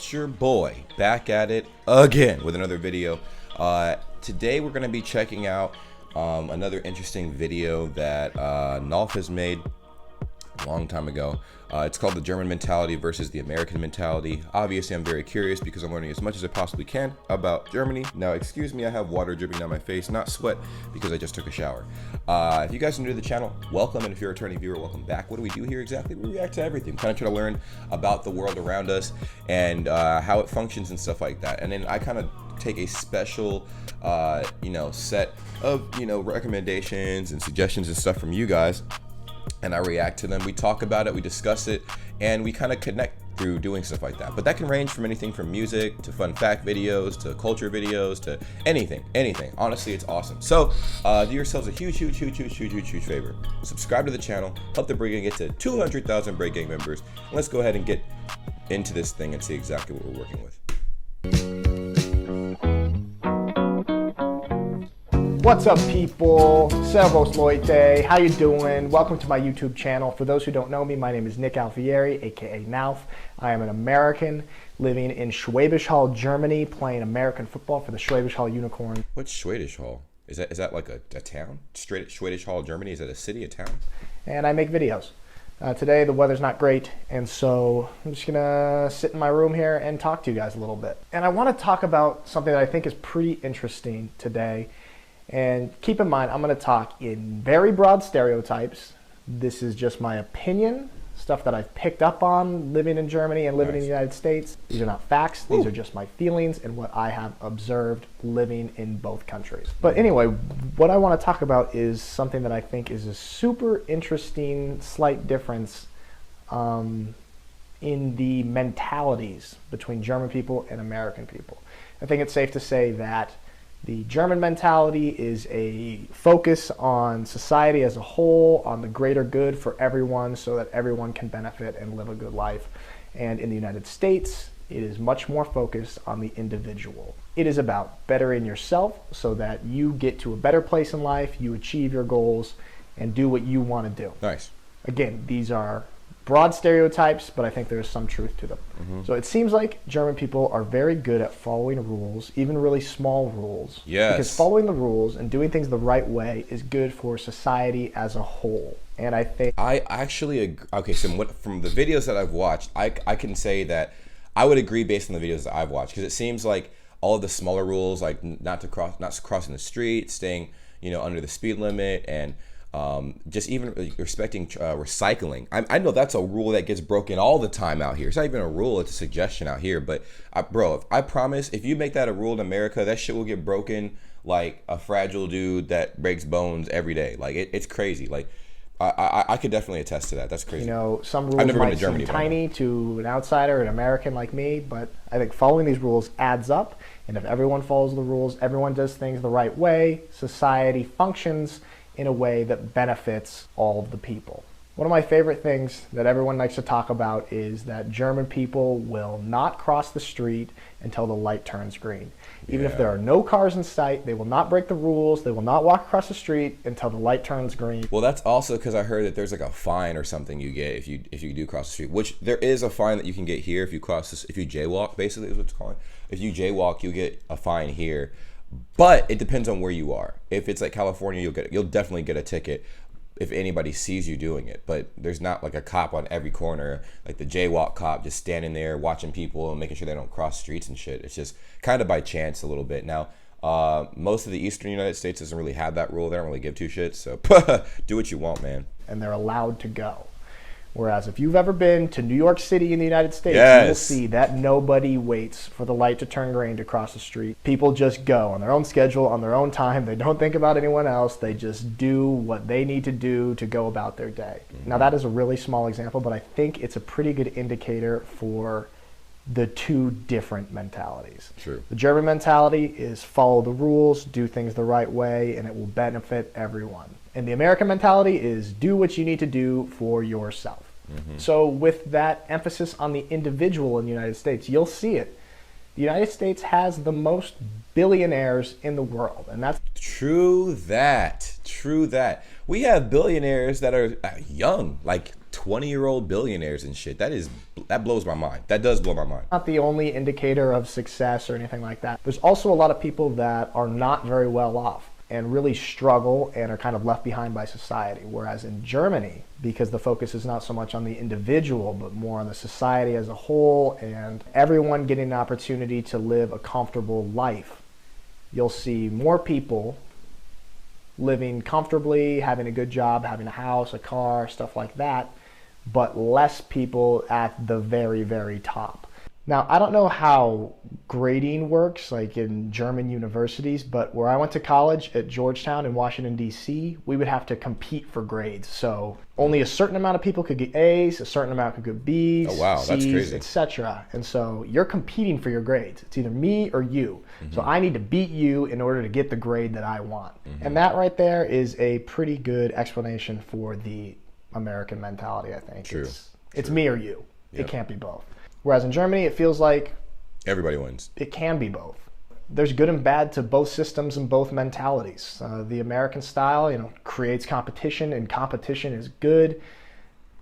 It's your boy back at it again with another video. Today we're going to be checking out another interesting video that Nolf has made a long time ago. It's called the German mentality versus the American mentality. Obviously, I'm very curious because I'm learning as much as I possibly can about Germany. Now, excuse me, I have water dripping down my face, not sweat, because I just took a shower. If you guys are new to the channel, welcome, and if you're a returning viewer, welcome back. What do we do here exactly? We react to everything. Kind of try to learn about the world around us and how it functions and stuff like that. And then I kind of take a special, set of, recommendations and suggestions and stuff from you guys, and I react to them. We talk about it, we discuss it, and we kind of connect through doing stuff like that. But that can range from anything from music to fun fact videos to culture videos to anything. Honestly, it's awesome. So do yourselves a huge favor. Subscribe to the channel, help the Bray Gang get to 200,000 Bray Gang members. And let's go ahead and get into this thing and see exactly what we're working with. What's up, people? Servus Leute, how you doing? Welcome to my YouTube channel. For those who don't know me, my name is Nick Alfieri, aka Nauf. I am an American living in Schwäbisch Hall, Germany, playing American football for the Schwäbisch Hall Unicorn. What's Schwäbisch Hall? Is that like a town? Straight Schwäbisch Hall, Germany? Is that a city, a town? And I make videos. Today the weather's not great, and so I'm just gonna sit in my room here and talk to you guys a little bit. And I want to talk about something that I think is pretty interesting today. And keep in mind, I'm going to talk in very broad stereotypes. This is just my opinion, stuff that I've picked up on living in Germany and living in the United States. These are not facts. These are just my feelings and what I have observed living in both countries. But anyway, what I want to talk about is something that I think is a super interesting slight difference in the mentalities between German people and American people. I think it's safe to say that the German mentality is a focus on society as a whole, on the greater good for everyone so that everyone can benefit and live a good life. And in the United States, it is much more focused on the individual. It is about bettering yourself so that you get to a better place in life, you achieve your goals, and do what you want to do. Nice. Again, these are broad stereotypes, but I think there's some truth to them. So it seems like German people are very good at following rules, even really small rules. Yes. Because following the rules and doing things the right way is good for society as a whole. And I think I actually agree. Okay, so from the videos that I've watched, I can say that I would agree based on the videos that I've watched, because it seems like all of the smaller rules, like not crossing the street, staying under the speed limit, and just even respecting recycling. I know that's a rule that gets broken all the time out here. It's not even a rule, it's a suggestion out here. But bro, I promise, if you make that a rule in America, that shit will get broken like a fragile dude that breaks bones every day. Like it's crazy. Like I could definitely attest to that. That's crazy. Some rules might seem tiny to an outsider, an American like me, but I think following these rules adds up. And if everyone follows the rules, everyone does things the right way, society functions in a way that benefits all of the people. One of my favorite things that everyone likes to talk about is that German people will not cross the street until the light turns green. Even if there are no cars in sight, they will not break the rules, they will not walk across the street until the light turns green. Well, that's also because I heard that there's like a fine or something you get if you do cross the street, which there is a fine that you can get here if you cross this, if you jaywalk, basically is what it's called. If you jaywalk, you get a fine here. But it depends on where you are. If it's like California, you'll definitely get a ticket if anybody sees you doing it. But there's not like a cop on every corner, like the jaywalk cop just standing there watching people and making sure they don't cross streets and shit. It's just kind of by chance a little bit. Now, most of the eastern United States doesn't really have that rule. They don't really give two shits. So do what you want, man. And they're allowed to go. Whereas if you've ever been to New York City in the United States, you will see that nobody waits for the light to turn green to cross the street. People just go on their own schedule, on their own time. They don't think about anyone else. They just do what they need to do to go about their day. Now that is a really small example, but I think it's a pretty good indicator for the two different mentalities. True. The German mentality is follow the rules, do things the right way, and it will benefit everyone. And the American mentality is do what you need to do for yourself. So with that emphasis on the individual in the United States, you'll see it. The United States has the most billionaires in the world, and that's true. That we have billionaires that are young, like 20-year-old billionaires and shit. That blows my mind. That does blow my mind. Not the only indicator of success or anything like that. There's also a lot of people that are not very well off and really struggle and are kind of left behind by society. Whereas in Germany, because the focus is not so much on the individual, but more on the society as a whole and everyone getting an opportunity to live a comfortable life, you'll see more people living comfortably, having a good job, having a house, a car, stuff like that, but less people at the very, very top. Now, I don't know how grading works, like in German universities, but where I went to college at Georgetown in Washington, D.C., we would have to compete for grades. So only a certain amount of people could get A's, a certain amount could get B's, oh, wow, that's C's, crazy, etc. And so you're competing for your grades. It's either me or you. So I need to beat you in order to get the grade that I want. And that right there is a pretty good explanation for the American mentality, I think. True. It's me or you. Yep. It can't be both. Whereas in Germany, it feels like everybody wins. It can be both. There's good and bad to both systems and both mentalities. The American style, creates competition, and competition is good,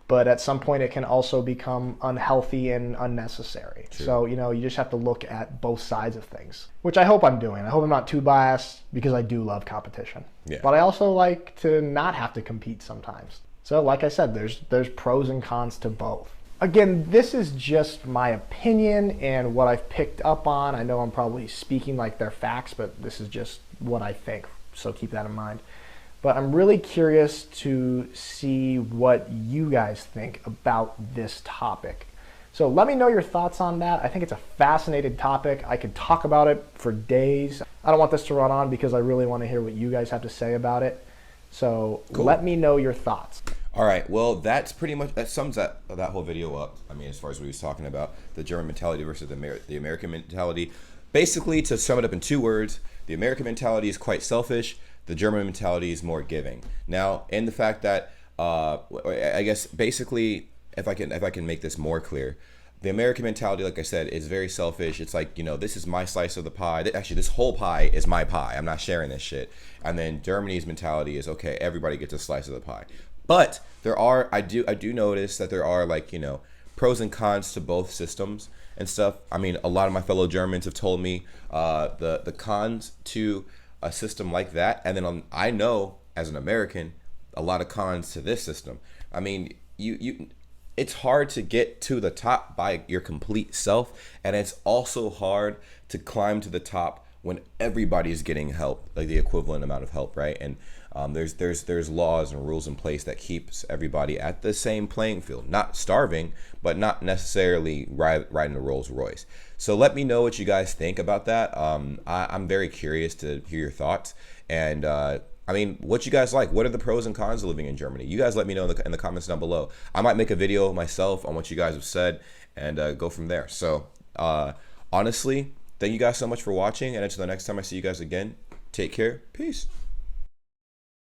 but at some point it can also become unhealthy and unnecessary. True. So, you just have to look at both sides of things, which I hope I'm doing. I hope I'm not too biased because I do love competition. Yeah. But I also like to not have to compete sometimes. So like I said, there's pros and cons to both. Again, this is just my opinion and what I've picked up on. I know I'm probably speaking like they're facts, but this is just what I think, so keep that in mind. But I'm really curious to see what you guys think about this topic. So let me know your thoughts on that. I think it's a fascinating topic. I could talk about it for days. I don't want this to run on because I really want to hear what you guys have to say about it. So cool. Let me know your thoughts. All right, well, that sums that whole video up. I mean, as far as what he was talking about, the German mentality versus the American mentality. Basically, to sum it up in 2 words, the American mentality is quite selfish. The German mentality is more giving. Now, in the fact that, I guess, basically, if I can make this more clear, the American mentality, like I said, is very selfish. It's like, this is my slice of the pie. Actually, this whole pie is my pie. I'm not sharing this shit. And then Germany's mentality is, okay, everybody gets a slice of the pie. But I do notice that there are, like, pros and cons to both systems and stuff. I mean, a lot of my fellow Germans have told me the cons to a system like that, and then I know as an American a lot of cons to this system. I mean, it's hard to get to the top by your complete self, and it's also hard to climb to the top when everybody's getting help, like the equivalent amount of help, right? And there's laws and rules in place that keeps everybody at the same playing field, not starving, but not necessarily riding a Rolls Royce. So let me know what you guys think about that. I'm very curious to hear your thoughts, and I mean, what you guys like. What are the pros and cons of living in Germany? You guys let me know in the comments down below. I might make a video myself on what you guys have said and go from there. So honestly, thank you guys so much for watching, and until the next time I see you guys again, take care. Peace.